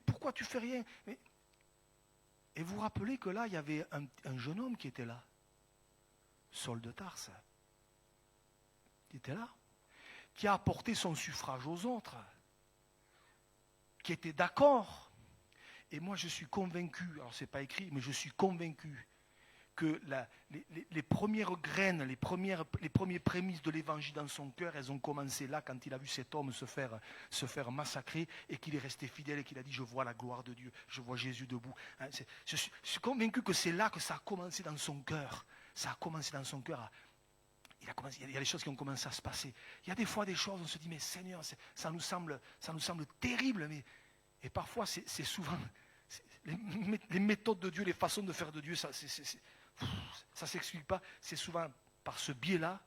pourquoi tu fais rien? Et vous vous rappelez que là, il y avait un jeune homme qui était là. Saul de Tarse. Qui était là. Qui a apporté son suffrage aux autres. Qui était d'accord. Et moi, je suis convaincu, alors ce n'est pas écrit, mais je suis convaincu que les premières graines, les premières prémices de l'évangile dans son cœur, elles ont commencé là, quand il a vu cet homme se faire massacrer, et qu'il est resté fidèle, et qu'il a dit, je vois la gloire de Dieu, je vois Jésus debout. Je suis convaincu que c'est là que ça a commencé dans son cœur. Ça a commencé dans son cœur. Il y a des choses qui ont commencé à se passer. Il y a des fois des choses, on se dit, mais Seigneur, ça nous semble terrible, et parfois, c'est souvent les méthodes de Dieu, les façons de faire de Dieu, ça ne s'explique pas. C'est souvent par ce biais-là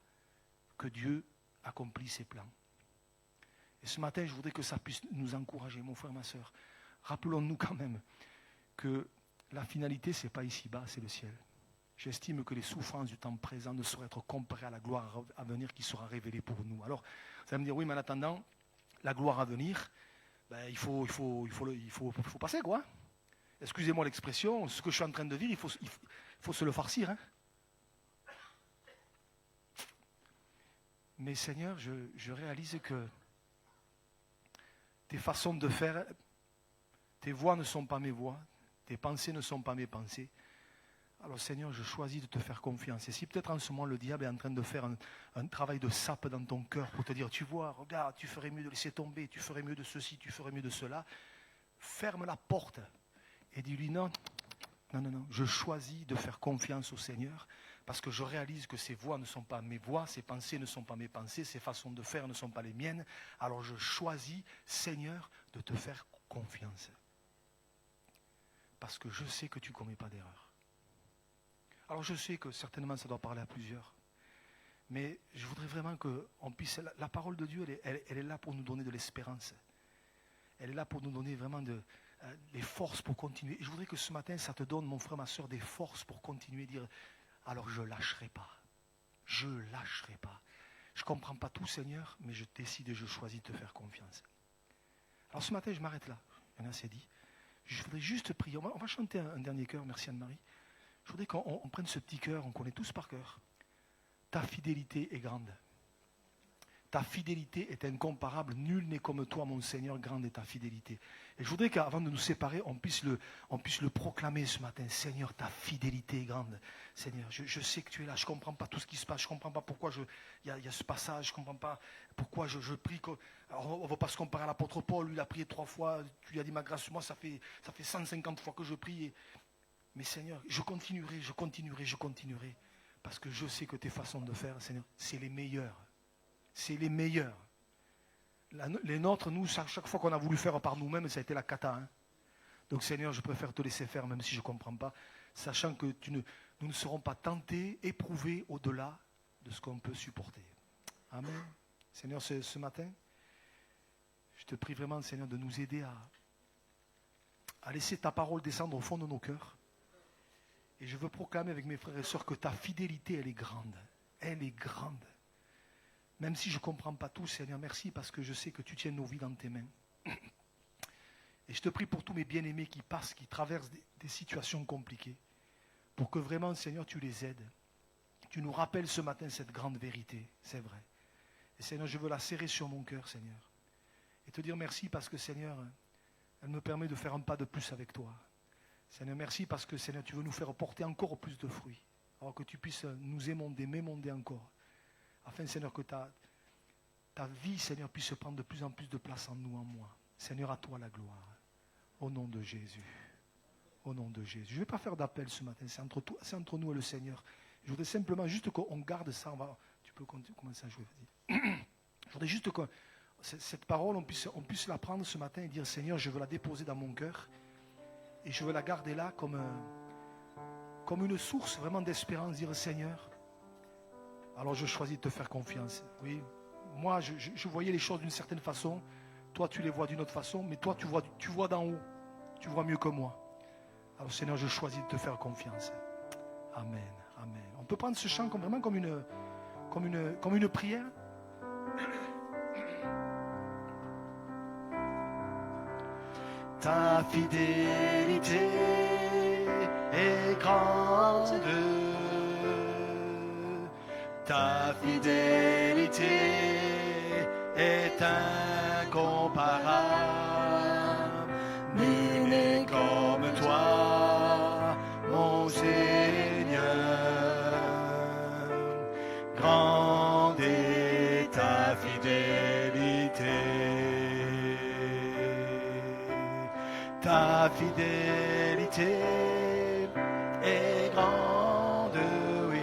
que Dieu accomplit ses plans. Et ce matin, je voudrais que ça puisse nous encourager, mon frère, ma soeur. Rappelons-nous quand même que la finalité, ce n'est pas ici-bas, c'est le ciel. J'estime que les souffrances du temps présent ne sauraient être comparées à la gloire à venir qui sera révélée pour nous. Alors, vous allez me dire, oui, mais en attendant, la gloire à venir, il faut passer, quoi. Excusez-moi l'expression, ce que je suis en train de dire, il faut se le farcir. Mais Seigneur, je réalise que tes façons de faire, tes voies ne sont pas mes voies, tes pensées ne sont pas mes pensées. Alors Seigneur, je choisis de te faire confiance. Et si peut-être en ce moment le diable est en train de faire un travail de sape dans ton cœur pour te dire, tu vois, regarde, tu ferais mieux de laisser tomber, tu ferais mieux de ceci, tu ferais mieux de cela, ferme la porte et dis-lui non, je choisis de faire confiance au Seigneur parce que je réalise que ses voies ne sont pas mes voies, ses pensées ne sont pas mes pensées, ses façons de faire ne sont pas les miennes. Alors je choisis, Seigneur, de te faire confiance. Parce que je sais que tu ne commets pas d'erreur. Alors je sais que certainement ça doit parler à plusieurs. Mais je voudrais vraiment qu'on puisse... La parole de Dieu, elle est là pour nous donner de l'espérance. Elle est là pour nous donner vraiment des forces pour continuer. Et je voudrais que ce matin, ça te donne, mon frère, ma soeur, des forces pour continuer, dire, alors je ne lâcherai pas. Je ne lâcherai pas. Je ne comprends pas tout, Seigneur, mais je décide et je choisis de te faire confiance. Alors ce matin, je m'arrête là. Il y en a assez dit. Je voudrais juste prier. On va chanter un dernier chœur, merci Anne-Marie. Je voudrais qu'on prenne ce petit cœur, on connaît tous par cœur. Ta fidélité est grande. Ta fidélité est incomparable. Nul n'est comme toi, mon Seigneur, grande est ta fidélité. Et je voudrais qu'avant de nous séparer, on puisse le proclamer ce matin. Seigneur, ta fidélité est grande. Seigneur, je sais que tu es là. Je ne comprends pas tout ce qui se passe. Je ne comprends pas pourquoi il y a ce passage. Je ne comprends pas pourquoi je prie. Alors, on ne va pas se comparer à l'apôtre Paul. Lui, il a prié 3 fois. Tu lui as dit ma grâce sur moi. Ça fait 150 fois que je prie. Mais Seigneur, je continuerai. Parce que je sais que tes façons de faire, Seigneur, c'est les meilleures. C'est les meilleurs. Les nôtres, nous, chaque fois qu'on a voulu faire par nous-mêmes, ça a été la cata. Hein. Donc Seigneur, je préfère te laisser faire, même si je ne comprends pas, sachant que nous ne serons pas tentés, éprouvés au-delà de ce qu'on peut supporter. Amen. Seigneur, ce matin, je te prie vraiment, Seigneur, de nous aider à laisser ta parole descendre au fond de nos cœurs. Et je veux proclamer avec mes frères et sœurs que ta fidélité, elle est grande. Elle est grande. Même si je ne comprends pas tout, Seigneur, merci parce que je sais que tu tiens nos vies dans tes mains. Et je te prie pour tous mes bien-aimés qui passent, qui traversent des situations compliquées, pour que vraiment, Seigneur, tu les aides. Tu nous rappelles ce matin cette grande vérité, c'est vrai. Et Seigneur, je veux la serrer sur mon cœur, Seigneur. Et te dire merci parce que, Seigneur, elle me permet de faire un pas de plus avec toi. Seigneur, merci parce que, Seigneur, tu veux nous faire porter encore plus de fruits. Alors que tu puisses nous émonder, m'émonder encore. Afin, Seigneur, que ta vie, Seigneur, puisse prendre de plus en plus de place en nous, en moi. Seigneur, à toi la gloire. Au nom de Jésus. Au nom de Jésus. Je ne vais pas faire d'appel ce matin. C'est entre nous et le Seigneur. Je voudrais simplement juste qu'on garde ça. Tu peux commencer à jouer, vas-y. Je voudrais juste que cette parole, on puisse la prendre ce matin et dire, Seigneur, je veux la déposer dans mon cœur. Et je veux la garder là comme une source vraiment d'espérance. Dire, Seigneur, alors je choisis de te faire confiance. Oui, moi je voyais les choses d'une certaine façon. Toi tu les vois d'une autre façon. Mais toi tu vois d'en haut. Tu vois mieux que moi. Alors Seigneur, je choisis de te faire confiance. Amen, amen. On peut prendre ce chant vraiment comme une prière. Ta fidélité est grande. Ta fidélité est incomparable. Nul n'est comme toi, mon Seigneur. Grande est ta fidélité. Ta fidélité est grande, oui.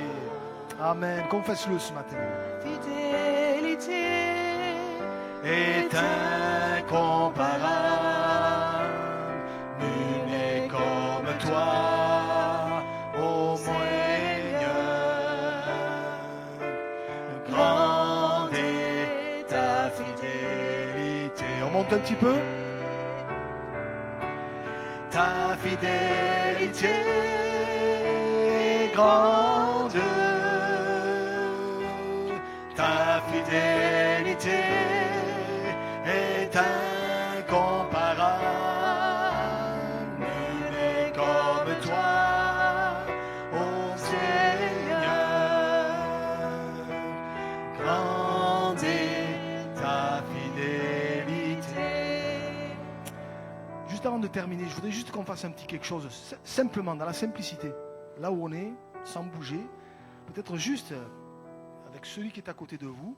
Amen. Confesse-le ce matin. Fidélité est incomparable. Nul n'est comme toi, ô Seigneur. Grande est ta fidélité. On monte un petit peu. Ta fidélité est grande. Ta fidélité est incomparable. Nul n'est comme toi, ô Seigneur. Grande est ta fidélité. Juste avant de terminer, je voudrais juste qu'on fasse un petit quelque chose, simplement, dans la simplicité. là où on est, sans bouger, peut-être juste avec celui qui est à côté de vous,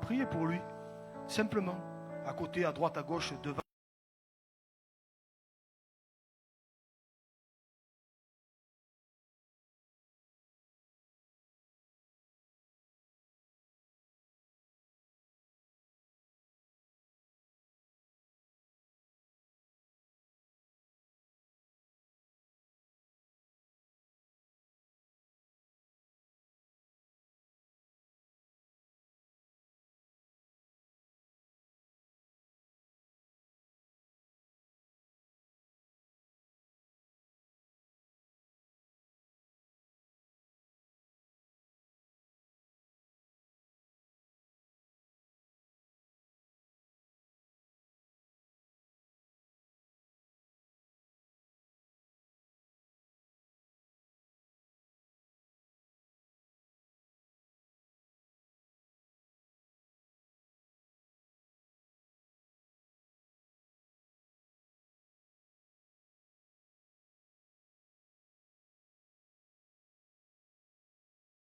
priez pour lui, simplement, à côté, à droite, à gauche, devant.